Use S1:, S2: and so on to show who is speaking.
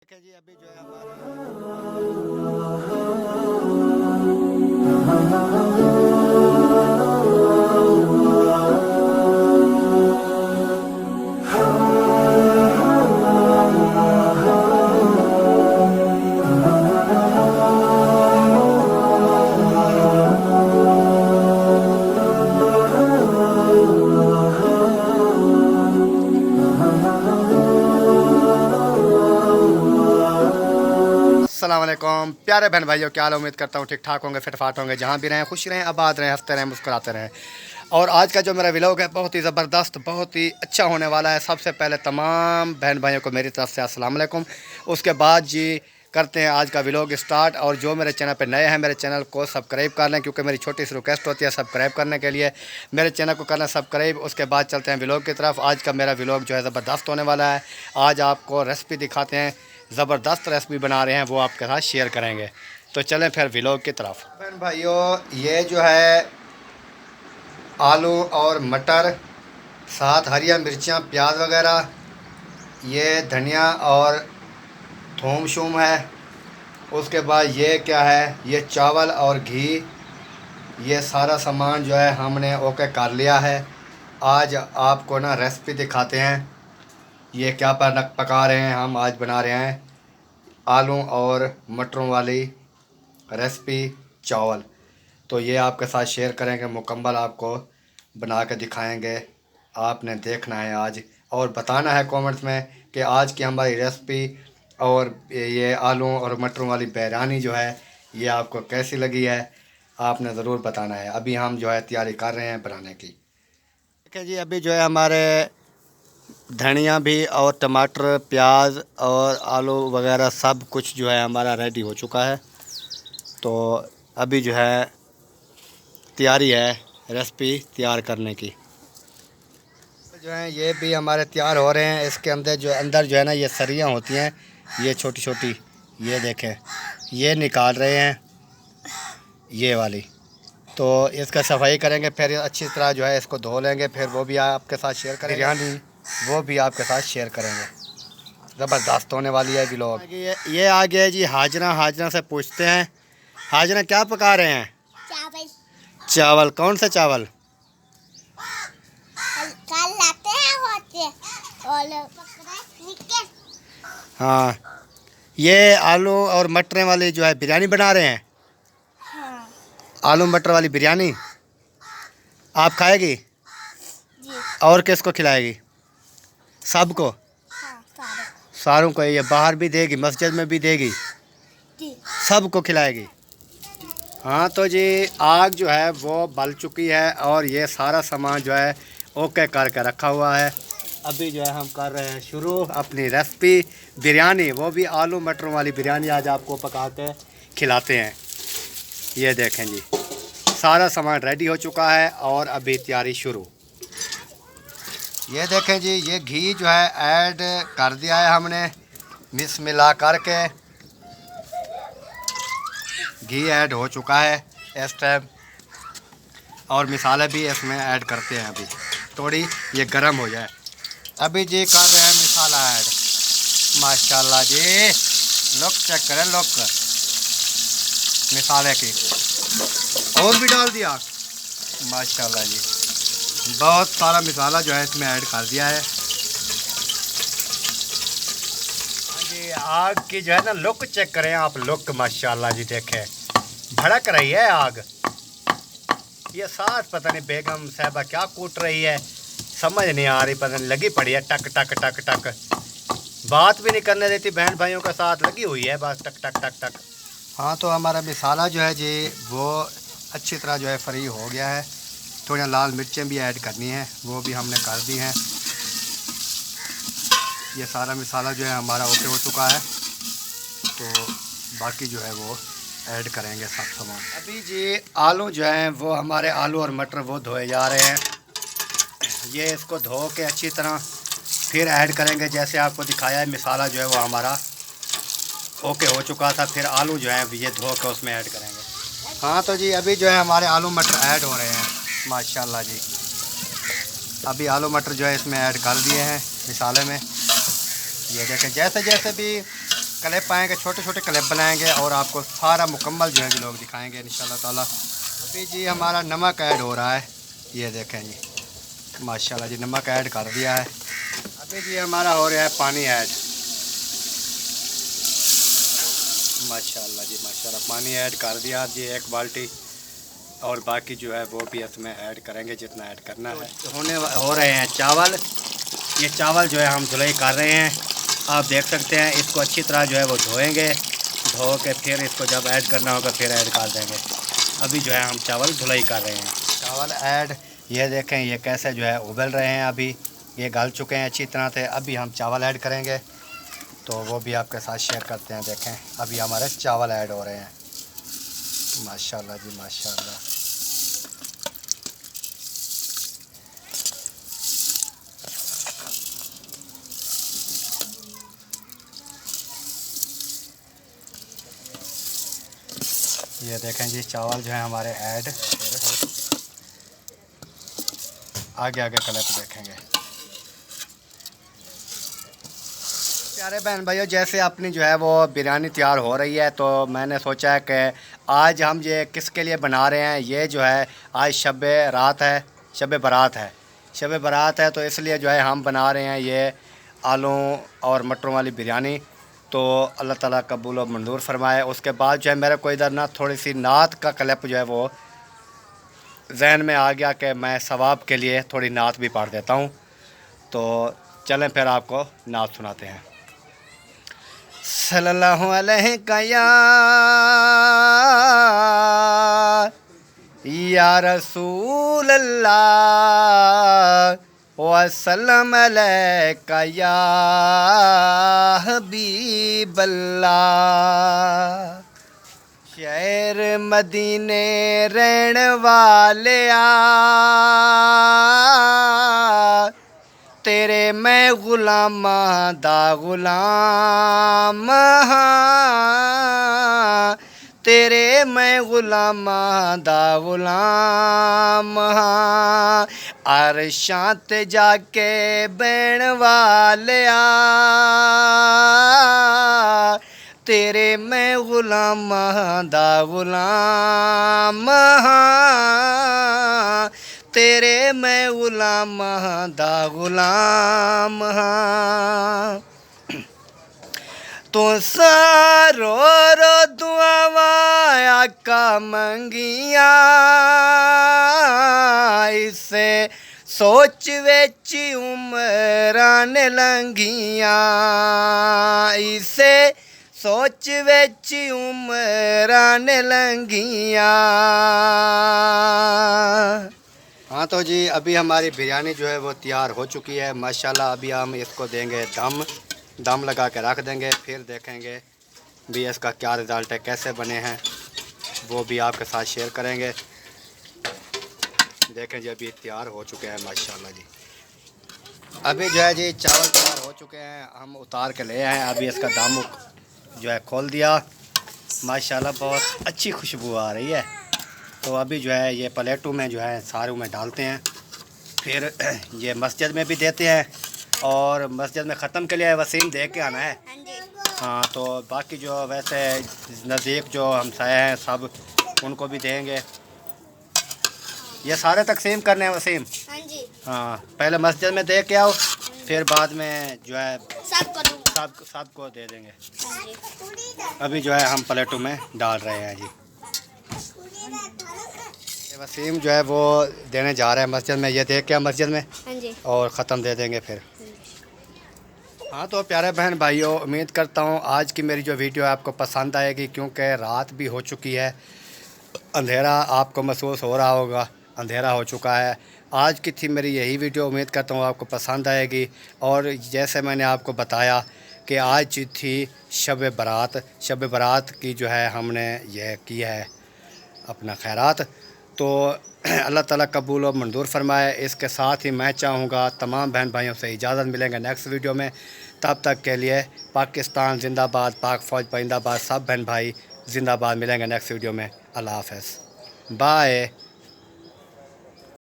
S1: देखिए जी अभी जो है अस्सलाम वालेकुम प्यारे बहन भाइयों, क्या हाल। उम्मीद करता हूँ ठीक ठाक होंगे, फिटफाट होंगे, जहाँ भी रहें खुश रहें, आबाद रहें, हंसते रहें, मुस्कुराते रहें। और आज का जो मेरा व्लॉग है बहुत ही ज़बरदस्त, बहुत ही अच्छा होने वाला है। सबसे पहले तमाम बहन भाइयों को मेरी तरफ से अस्सलाम वालेकुम। उसके बाद जी करते हैं आज का व्लॉग स्टार्ट। और जो मेरे चैनल पर नए हैं मेरे चैनल को सब्सक्राइब कर लें, क्योंकि मेरी छोटी सी रिक्वेस्ट होती है सब्सक्राइब करने के लिए। मेरे चैनल को करना सब्सक्राइब। उसके बाद चलते हैं व्लॉग की तरफ। आज का मेरा व्लॉग जो है ज़बरदस्त होने वाला है। आज आपको रेसिपी दिखाते हैं, ज़बरदस्त रेसिपी बना रहे हैं, वो आपके साथ शेयर करेंगे। तो चलें फिर व्लॉग की तरफ। बहन भाइयों, ये जो है आलू और मटर, साथ हरिया मिर्चियाँ, प्याज वगैरह, ये धनिया और थूम शूम है। उसके बाद ये क्या है, ये चावल और घी, ये सारा सामान जो है हमने ओके कर लिया है। आज आपको ना रेसिपी दिखाते हैं, ये क्या पका रहे हैं। हम आज बना रहे हैं आलू और मटरों वाली रेसिपी चावल। तो ये आपके साथ शेयर करेंगे, मुकम्मल आपको बना के दिखाएंगे। आपने देखना है आज और बताना है कमेंट्स में कि आज की हमारी रेसिपी और ये आलू और मटरों वाली बिरयानी जो है ये आपको कैसी लगी है, आपने ज़रूर बताना है। अभी हम जो है तैयारी कर रहे हैं बनाने की। देखिए जी अभी जो है हमारे धनिया भी और टमाटर, प्याज और आलू वगैरह सब कुछ जो है हमारा रेडी हो चुका है। तो अभी जो है तैयारी है रेसिपी तैयार करने की। जो है ये भी हमारे तैयार हो रहे हैं। इसके अंदर जो है ना ये सरियाँ होती हैं, ये छोटी छोटी, ये देखें, ये निकाल रहे हैं ये वाली। तो इसका सफाई करेंगे, फिर अच्छी तरह जो है इसको धो लेंगे, फिर वो भी आपके साथ शेयर करेंगे। बिरयानी वो भी आपके साथ शेयर करेंगे। ज़बरदस्त होने वाली है व्लॉग। ये आ गया है जी हाजरा। हाजरा से पूछते हैं, हाजरा क्या पका रहे हैं?
S2: चावल।
S1: चावल कौन सा चावल?
S2: कल लाते हैं होते और
S1: हाँ, ये आलू और मटर वाली जो है बिरयानी बना रहे हैं।
S2: हाँ
S1: आलू मटर वाली बिरयानी आप खाएगी
S2: जी।
S1: और किसको खिलाएगी? सबको?
S2: हाँ सारे
S1: सारों को। ये बाहर भी देगी, मस्जिद में भी देगी,
S2: जी।
S1: सबको खिलाएगी। हाँ तो जी आग जो है वो बल चुकी है और ये सारा सामान जो है ओके करके रखा हुआ है। अभी जो है हम कर रहे हैं शुरू अपनी रेसिपी बिरयानी, वो भी आलू मटरों वाली बिरयानी आज आपको पका के खिलाते हैं। ये देखें जी सारा सामान रेडी हो चुका है और अभी तैयारी शुरू। ये देखें जी ये घी जो है ऐड कर दिया है हमने, मिक्स मिला करके घी ऐड हो चुका है इस टाइम। और मिसाले भी इसमें ऐड करते हैं अभी, थोड़ी ये गर्म हो जाए। अभी जी कर रहे हैं मिसाला ऐड। माशाल्लाह जी, लुक चेक करें, लुक मिसाले की। और भी डाल दिया, माशाल्लाह जी, बहुत सारा मिसाला जो है इसमें ऐड कर दिया है। हाँ जी आग की जो है ना लुक चेक करें आप, लुक माशाल्लाह जी, देखें भड़क रही है आग। ये साथ पता नहीं बेगम साहबा क्या कूट रही है, समझ नहीं आ रही, पता नहीं लगी पड़ी है टक टक टक टक, बात भी नहीं करने देती, बहन भाइयों के साथ लगी हुई है बस टक टक टक टक। हाँ तो हमारा मिसाला जो है जी वो अच्छी तरह जो है फ्री हो गया है। थोड़ी लाल मिर्चें भी ऐड करनी है, वो भी हमने कर दी हैं। ये सारा मिसाला जो है हमारा ओके हो चुका है, तो बाकी जो है वो ऐड करेंगे सब सामान। अभी जी आलू जो हैं वो हमारे आलू और मटर वो धोए जा रहे हैं। ये इसको धो के अच्छी तरह फिर ऐड करेंगे, जैसे आपको दिखाया है मिसाला जो है वो हमारा ओके हो चुका था। फिर आलू जो है ये धो के उसमें ऐड करेंगे। हाँ तो जी अभी जो है हमारे आलू मटर ऐड हो रहे हैं माशाल्लाह जी। अभी आलू मटर जो है इसमें ऐड कर दिए हैं मिसाले में। ये देखें जैसे जैसे भी क्लिप आएंगे, छोटे छोटे क्लिप बनाएंगे और आपको सारा मुकम्मल जो है लोग दिखाएंगे इंशाल्लाह ताला। अभी जी हमारा नमक ऐड हो रहा है, ये देखें जी माशाल्लाह जी नमक ऐड कर दिया है। अभी जी हमारा हो रहा है पानी ऐड, माशाल्लाह जी माशाल्लाह पानी ऐड कर दिया जी 1 बाल्टी, और बाकी जो है वो भी इसमें ऐड करेंगे जितना ऐड करना है। हो रहे हैं चावल, ये चावल जो है हम धुलाई कर रहे हैं, आप देख सकते हैं। इसको अच्छी तरह जो है वो धोएंगे, धो के फिर इसको जब ऐड करना होगा फिर ऐड कर देंगे। अभी जो है हम चावल धुलाई कर रहे हैं। चावल ऐड, ये देखें ये कैसे जो है उबल रहे हैं, अभी ये गल चुके हैं अच्छी तरह से। अभी हम चावल ऐड करेंगे तो वो भी आपके साथ शेयर करते हैं। देखें अभी हमारे चावल ऐड हो रहे हैं, माशाल्लाह जी माशाल्लाह। ये देखें जी चावल जो है हमारे ऐड, आगे आगे कलर पे देखेंगे। प्यारे बहन भाइयों, जैसे अपनी जो है वो बिरयानी तैयार हो रही है, तो मैंने सोचा है कि आज हम ये किसके लिए बना रहे हैं। ये जो है आज शब रात है, शब बारात है, शब बारात है, तो इसलिए जो है हम बना रहे हैं ये आलू और मटरों वाली बिरयानी। तो अल्लाह ताला कबूल और मंजूर फरमाए। उसके बाद जो है मेरे को इधर ना थोड़ी सी नात का क्लिप जो है वो जहन में आ गया कि मैं सवाब के लिए थोड़ी नात भी पढ़ देता हूँ। तो चलें फिर आपको नात सुनाते हैं। सल्लल्लाहु अलैहि या रसूल अल्लाह वसल्लम अलैका या हबीब अल्लाह। शहर मदीने रहन वाले तेरे मैं गुलामां दा गुलाम हाँ, तेरे मैं गुलामां दा गुलाम हाँ। अरशां ते जाके बैण वाले तेरे मैं गुलामां दा गुलाम हाँ, तेरे मैं गुलामां दा गुलाम हाँ। तो सारो रो दुआवा आका मंगिया, इसे सोच विच उमरां ने लंघिया, इसे सोच विच उमरां ने लंघिया। हाँ तो जी अभी हमारी बिरयानी जो है वो तैयार हो चुकी है माशाल्लाह। अभी हम इसको देंगे दम लगा के रख देंगे, फिर देखेंगे भी इसका क्या रिज़ल्ट है, कैसे बने हैं वो भी आपके साथ शेयर करेंगे। देखें जी अभी तैयार हो चुके हैं माशाल्लाह जी। अभी जो है जी चावल तैयार हो चुके हैं, हम उतार के ले आए हैं। अभी इसका दम जो है खोल दिया माशाल्लाह, बहुत अच्छी खुशबू आ रही है। तो अभी जो है ये प्लेटों में जो है सारों में डालते हैं, फिर ये मस्जिद में भी देते हैं, और मस्जिद में ख़त्म के लिए वसीम दे के आना है। हाँ तो बाकी जो वैसे नज़दीक जो हमसाए हैं सब उनको भी देंगे। ये सारे तकसीम करने हैं वसीम। हाँ पहले मस्जिद में दे के आओ, फिर बाद में जो है सबको दे देंगे। अभी जो है हम प्लेटों में डाल रहे हैं जी। वसीम जो है वो देने जा रहे हैं मस्जिद में, ये दे के मस्जिद में और ख़त्म दे देंगे फिर। हाँ तो प्यारे बहन भाइयों, उम्मीद करता हूँ आज की मेरी जो वीडियो है आपको पसंद आएगी, क्योंकि रात भी हो चुकी है, अंधेरा आपको महसूस हो रहा होगा, अंधेरा हो चुका है। आज की थी मेरी यही वीडियो, उम्मीद करता हूँ आपको पसंद आएगी। और जैसे मैंने आपको बताया कि आज थी शब बारात, शब बारात की जो है हमने यह की है अपना खैरात। तो अल्लाह ताला कबूल और मंजूर फरमाए। इसके साथ ही मैं चाहूँगा तमाम बहन भाइयों से इजाज़त मिलेंगे नेक्स्ट वीडियो में। तब तक के लिए पाकिस्तान जिंदाबाद, पाक फ़ौज परिंदाबाद, सब बहन भाई जिंदाबाद। मिलेंगे नेक्स्ट वीडियो में। अल्लाह हाफ़िज़, बाय।